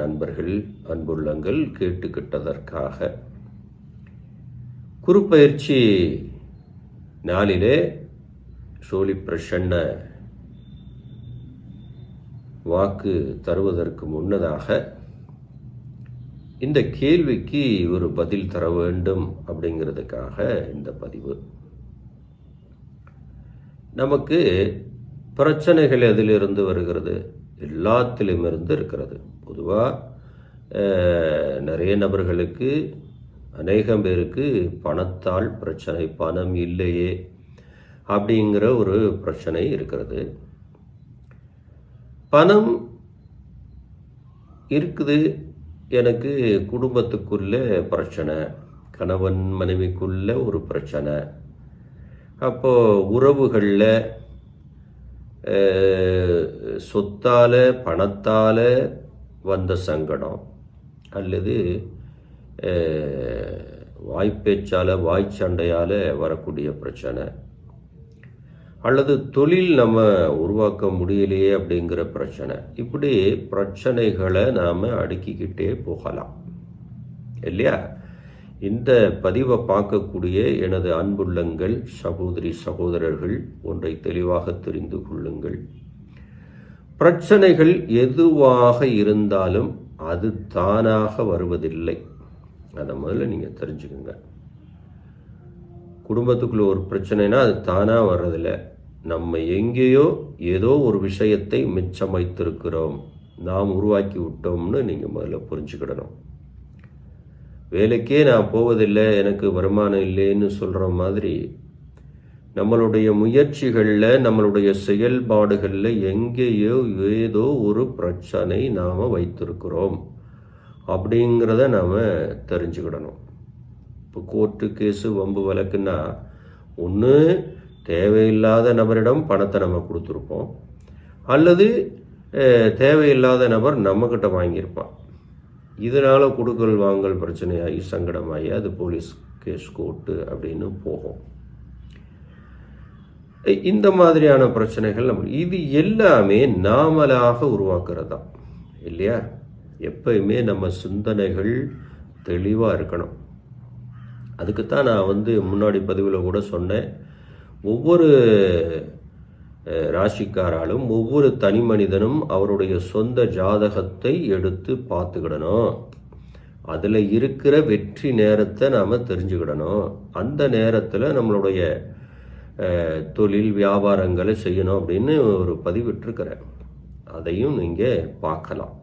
நண்பர்கள், அன்புள்ளங்கள் கேட்டுக்கிட்டதற்காக குருப்பெயர்ச்சி நாளிலே சோழி பிரசன்ன வாக்கு தருவதற்கு முன்னதாக இந்த கேள்விக்கு ஒரு பதில் தர வேண்டும் அப்படிங்கிறதுக்காக இந்த பதிவு. நமக்கு பிரச்சனைகள் எதிலிருந்து வருகிறது? எல்லாத்திலும் இருந்து இருக்கிறது. பொதுவாக நிறைய நபர்களுக்கு, அநேகம் பேருக்கு பணத்தால் பிரச்சனை, பணம் இல்லையே அப்படிங்கிற ஒரு பிரச்சனை இருக்கிறது. பணம் இருக்குது, எனக்கு குடும்பத்துக்குள்ள பிரச்சனை, கணவன் மனைவிக்குள்ள ஒரு பிரச்சனை, அப்போது உறவுகளில் சொத்தால் பணத்தால் வந்த சங்கடம், அல்லது வாய்ப்பேச்சால் வாய்ச்சண்டையால் வரக்கூடிய பிரச்சனை, அல்லது தொழில் நம்ம உருவாக்க முடியலையே அப்படிங்கிற பிரச்சனை. இப்படி பிரச்சனைகளை நாம் அடுக்கிக்கிட்டே போகலாம் இல்லையா? இந்த பதிவை பார்க்கக்கூடிய எனது அன்புள்ளங்கள், சகோதரி சகோதரர்கள், ஒன்றை தெளிவாக தெரிந்து கொள்ளுங்கள். பிரச்சனைகள் எதுவாக இருந்தாலும் அது தானாக வருவதில்லை. அதை முதல்ல நீங்கள் தெரிஞ்சுக்கோங்க. குடும்பத்துக்குள்ள ஒரு பிரச்சனைனா அது தானாக வர்றதில்லை. நம்ம எங்கேயோ ஏதோ ஒரு விஷயத்தை மிச்சம் வைத்திருக்கிறோம், நாம் உருவாக்கி விட்டோம்னு நீங்கள் முதல்ல புரிஞ்சுக்கிடணும். வேலைக்கே நான் போவதில்லை, எனக்கு வருமானம் இல்லைன்னு சொல்கிற மாதிரி நம்மளுடைய முயற்சிகளில், நம்மளுடைய செயல்பாடுகளில் எங்கேயோ ஏதோ ஒரு பிரச்சனை நாம் வைத்திருக்கிறோம் அப்படிங்கிறத நாம் தெரிஞ்சுக்கிடணும். இப்போ கோர்ட்டு கேஸு வம்பு வழக்குன்னா, ஒன்று தேவையில்லாத நபரிடம் பணத்தை நம்ம கொடுத்துருப்போம், அல்லது தேவையில்லாத நபர் நம்மக்கிட்ட வாங்கியிருப்பான். இதனால் கொடுக்கல் வாங்கல் பிரச்சனையாகி சங்கடமாகி அது போலீஸ் கேஸ், கோர்ட்டு அப்படின்னு போகும். இந்த மாதிரியான பிரச்சனைகள் இது எல்லாமே நாமளாக உருவாக்குறது தான் இல்லையா? எப்பயுமே நம்ம சிந்தனைகள் தெளிவாக இருக்கணும். அதுக்குத்தான் நான் முன்னாடி பதிவில் கூட சொன்னேன், ஒவ்வொரு ராசிக்காராலும், ஒவ்வொரு தனி மனிதனும் அவருடைய சொந்த ஜாதகத்தை எடுத்து பார்த்துக்கிடணும். அதில் இருக்கிற வெற்றி நேரத்தை நாம் தெரிஞ்சுக்கிடணும். அந்த நேரத்தில் நம்மளுடைய தொழில் வியாபாரங்களை செய்யணும் அப்படின்னு ஒரு பதிவிட்டிருக்கிறேன். அதையும் நீங்கள் பார்க்கலாம்.